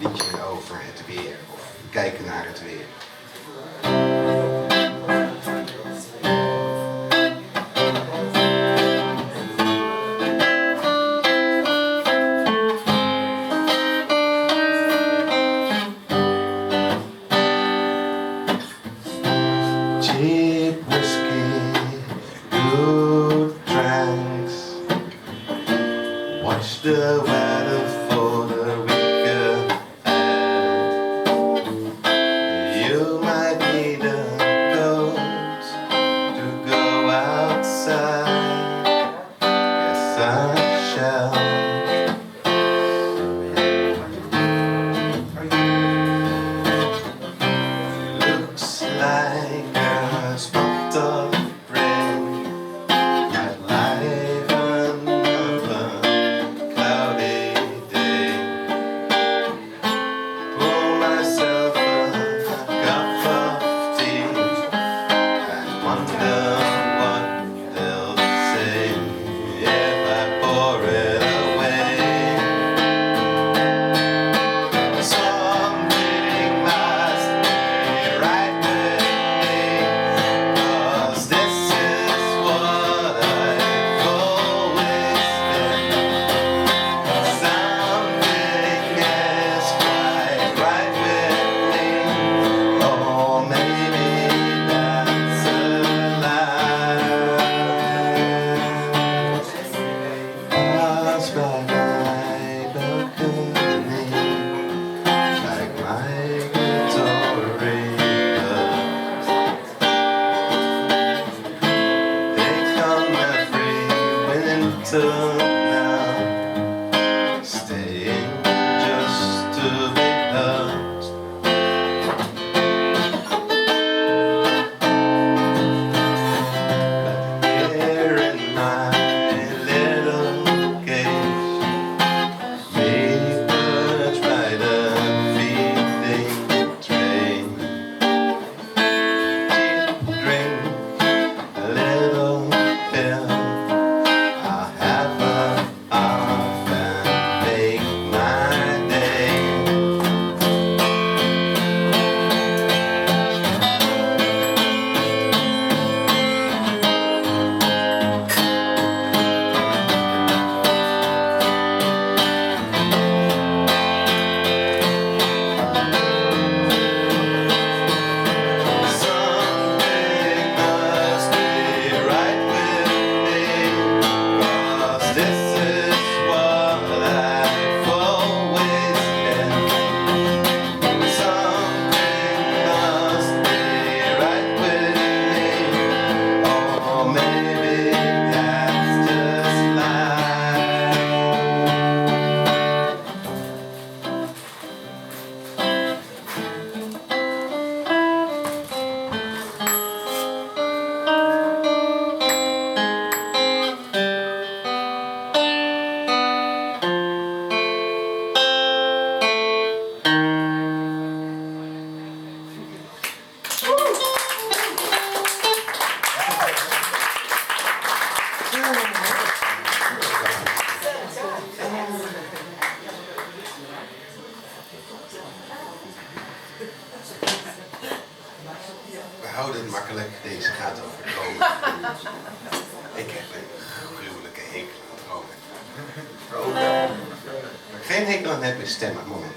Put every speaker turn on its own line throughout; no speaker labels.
liedje over het weer, of kijken naar het weer. Cheap whiskey, good drinks. Watch the weather for the weekend. You might need a coat to go outside. Yes, I shall. Looks like a spot of rain might liven up a cloudy day. Pour myself a cup of tea and wonder what they'll say if I pour it away. Something must be right with me, 'cause this is what I've always been. Something is quite right with me, or maybe that's a lie. Pass by my balcony like migratory birds. They come every winter now, staying just to be heard. But here in my little cage, we perch by the feeding train. Drink a little pill, I'll have a off and make my day. Something must be right with me, 'cause this is what I've always been. Something must be right with me, or maybe that's just life. We houden het makkelijk, deze gaat over dromen. Ik heb een gruwelijke hekel aan dromen. Waar ik geen hekel aan heb is stemmen. Moment.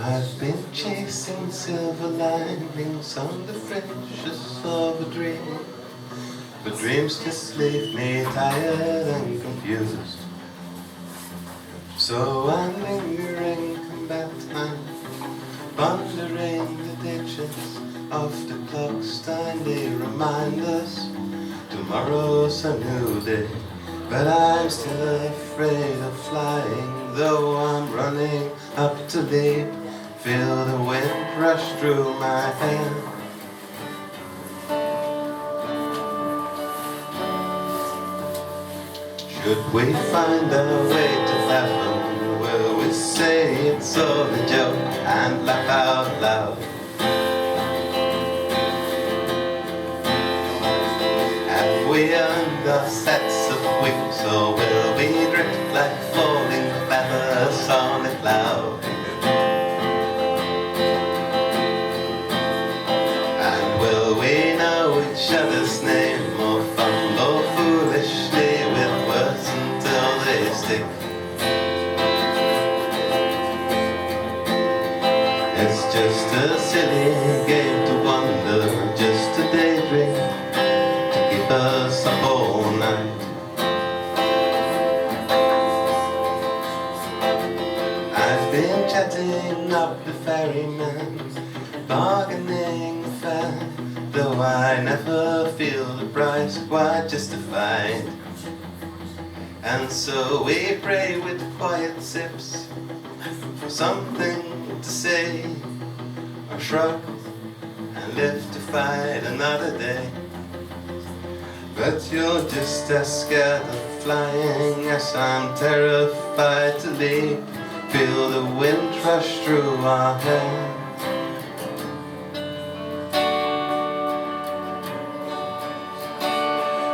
I've been chasing silver linings on the fringes of a dream, but dreams just leave me tired and confused. So I'm lingering at night, pondering the ditches of the clocks. Time they remind us tomorrow's a new day, but I'm still afraid of flying, though I'm running up to leap. Feel the wind rush through my hair. Should we find our way to heaven, will we say it's all a joke and laugh out loud? Have we earned our sets of wings, or will we drift like falling feathers on a cloud? And will we know each other's name, or fumble foolishly with words until they stick? It's just a silly game to wonder, just a daydream to keep us up all night. I've been chatting up the ferryman, bargaining fair, though I never feel the price quite justified. And so we pray with quiet sips for something to say, or shrug and live to fight another day. But you're just as scared of flying as I'm terrified to leap. Feel the wind rush through our hair.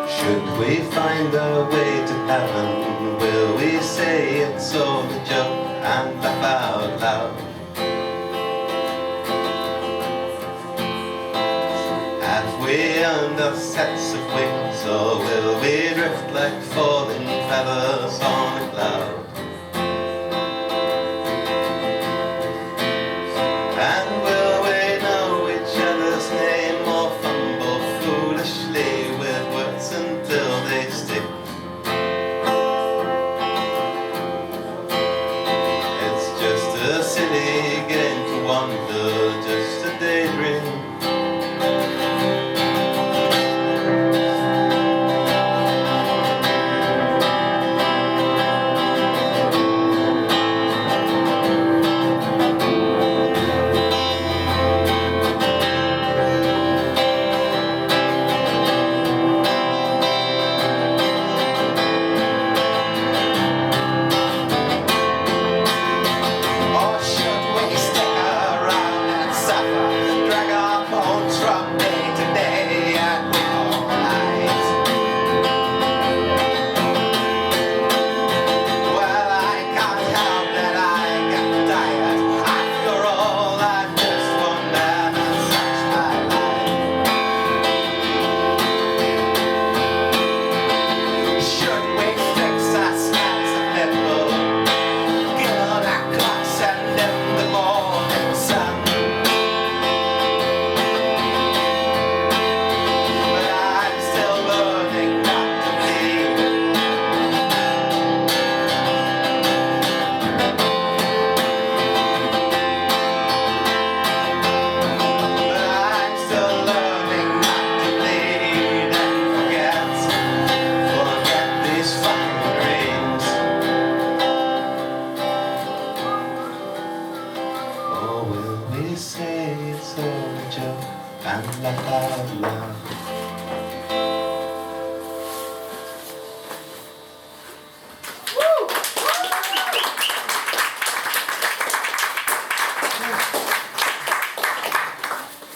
Should we find our way to heaven, will we say it's all a joke and laugh out loud? Have we earned our sets of wings, or will we drift like falling feathers on a cloud? And will we know each other's name, or fumble foolishly with words until they stick? It's just a silly game to wonder, just a daydream.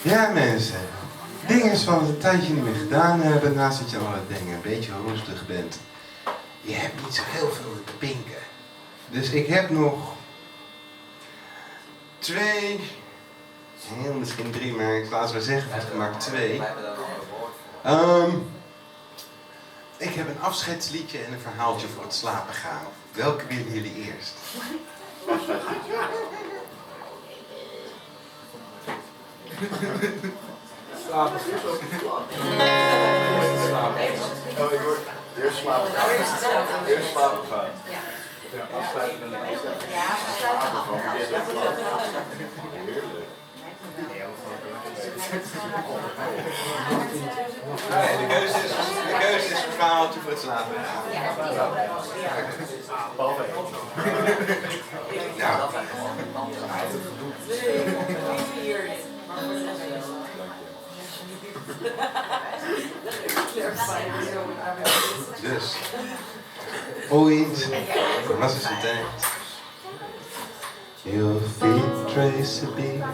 Ja mensen, dingen van een tijdje niet meer gedaan hebben, naast dat je allerlei dingen een beetje roestig bent. Je hebt niet zo heel veel te pinken. Dus ik heb nog 2, misschien 3, maar ik laat het maar zeggen, ik maak 2. Ik heb een afscheidsliedje en een verhaaltje voor het slapen gaan. Welke willen jullie eerst?
Slapen. Oh, ik hoor. Eerst slapen gaan. Eerst slapen gaan. Ja, afsluiten met een afsluiten. Ja, slapen gaan. Heerlijk.
Nee, de keuze is voor verhaaltje voor het slapen. Ja. Dus, ooit was het een tijd. Your feet trace a beat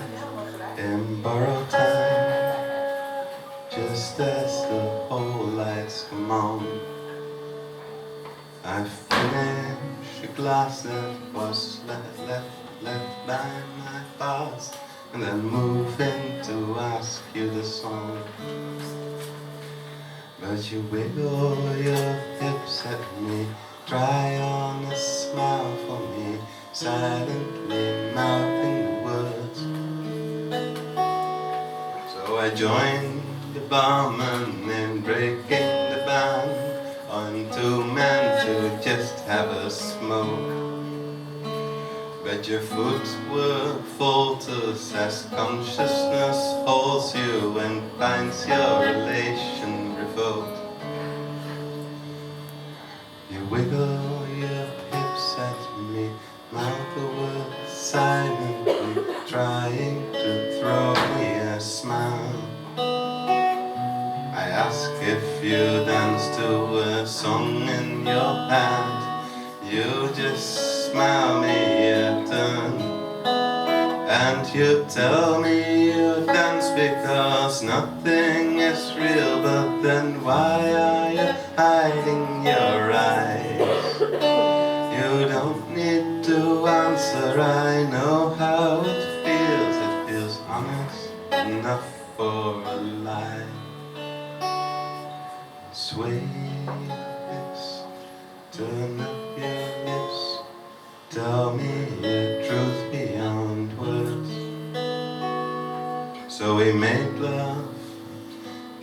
in borrowed time, just as the whole lights come on. I finished a glass that was left by my past, and then moving to ask you the song. But you wiggle your hips at me, try on a smile for me, silently mouthing the words. So I joined the barman in breaking the band on two men to just have a smoke. But your footwork falters as consciousness holds you and finds your relation revoked. You wiggle your hips at me, mouth the words silently, trying to throw me a smile. I ask if you dance to a song in your hand. You just smile me a turn, and you tell me you dance because nothing is real. But then why are you hiding your eyes? You don't need to answer, I know how it feels. It feels honest enough for a lie. Sway hips, turn up your lips, tell me the truth beyond words. So we made love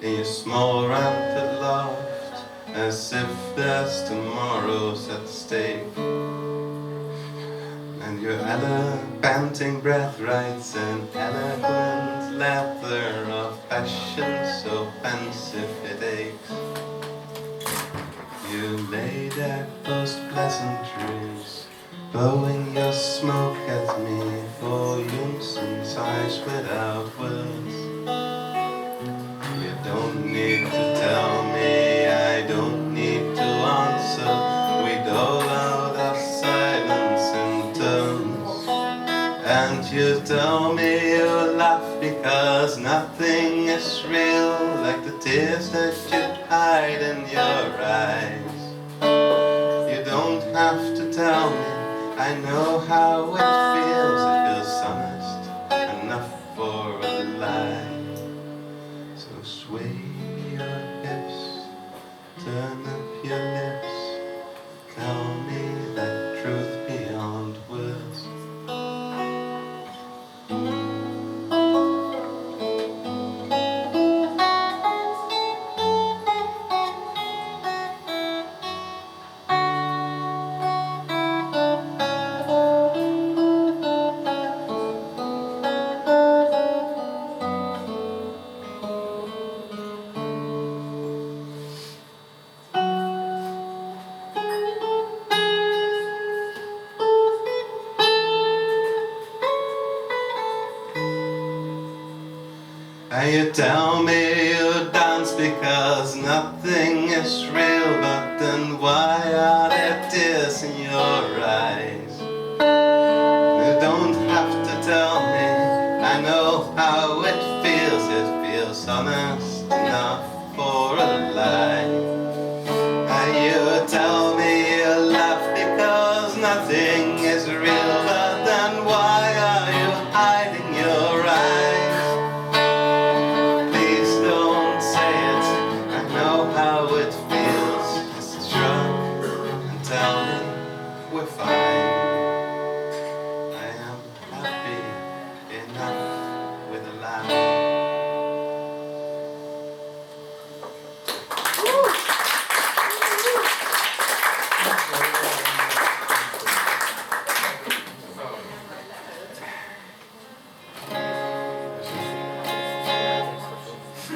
in your small rampant loft, as if there's tomorrow's at stake. And your panting breath writes an eloquent letter of passion so pensive it aches. You lay there post pleasantries, blowing your smoke at me, volumes and sighs without words. You don't need to tell me, I don't need to answer. We dole out our silence in turns, and you tell me you laugh because nothing is real, like the tears that you hide in your eyes. You don't have to tell me, I know how it feels. It feels honest enough for a lie. So sway your hips, turn up your lips, tell me that truth beyond words. And you tell me you dance because nothing is real, but then why are there tears in your eyes? You don't have to tell me, I know how it feels honest enough for a lie. And you tell me you laugh because nothing is real, but then why are you hiding your eyes? How it feels, just shrug and tell me we're fine. I am happy enough with a lie.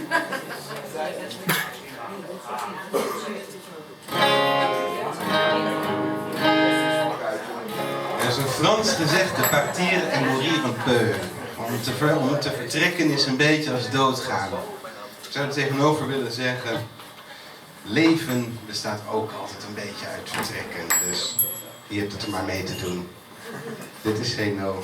Er is een Frans gezegde, partir en mourir un peu. Om te vertrekken is een beetje als doodgaan. Ik zou er tegenover willen zeggen, leven bestaat ook altijd een beetje uit vertrekken. Dus je hebt het er maar mee te doen. Dit is no.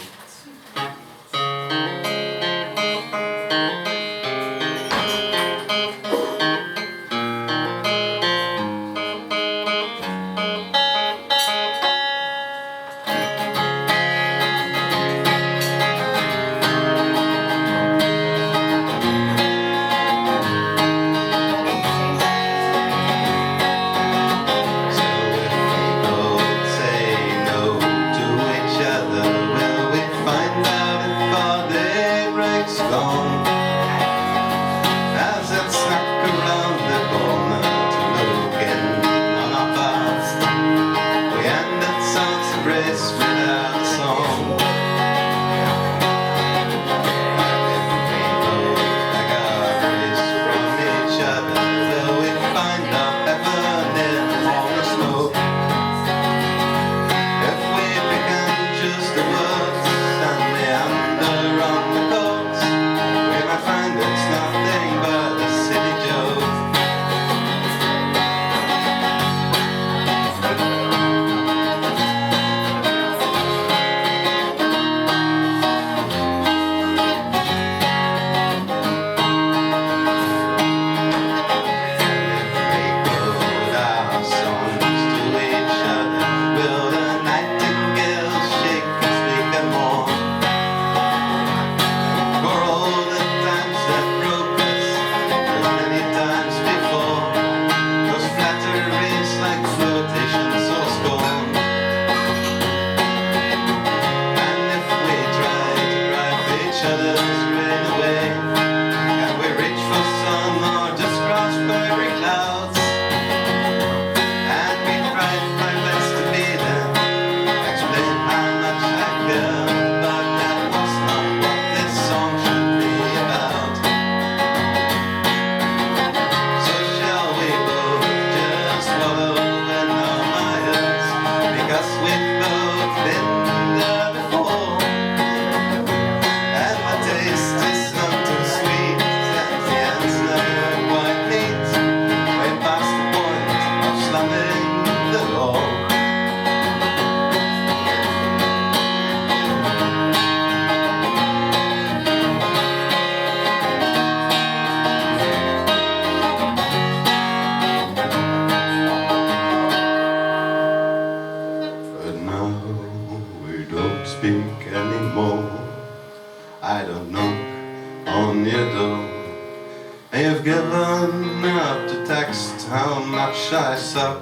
I suck.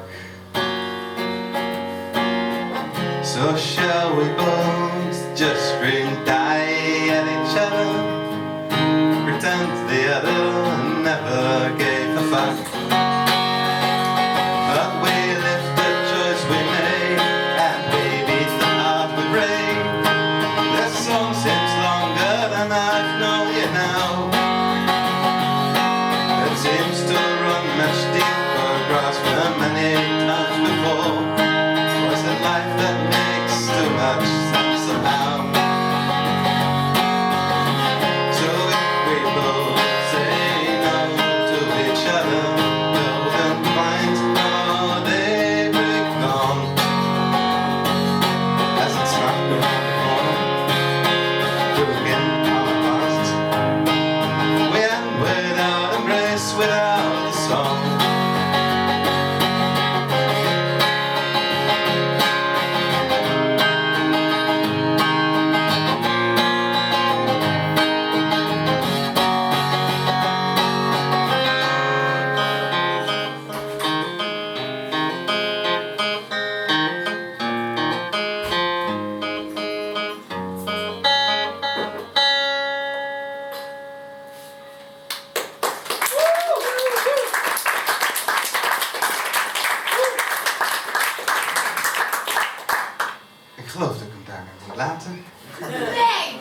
So shall we both just scream die at each other, pretend the other never gave a fuck. But we live the choice we made, and we beat the heart we break. This song seems longer than I've known you now.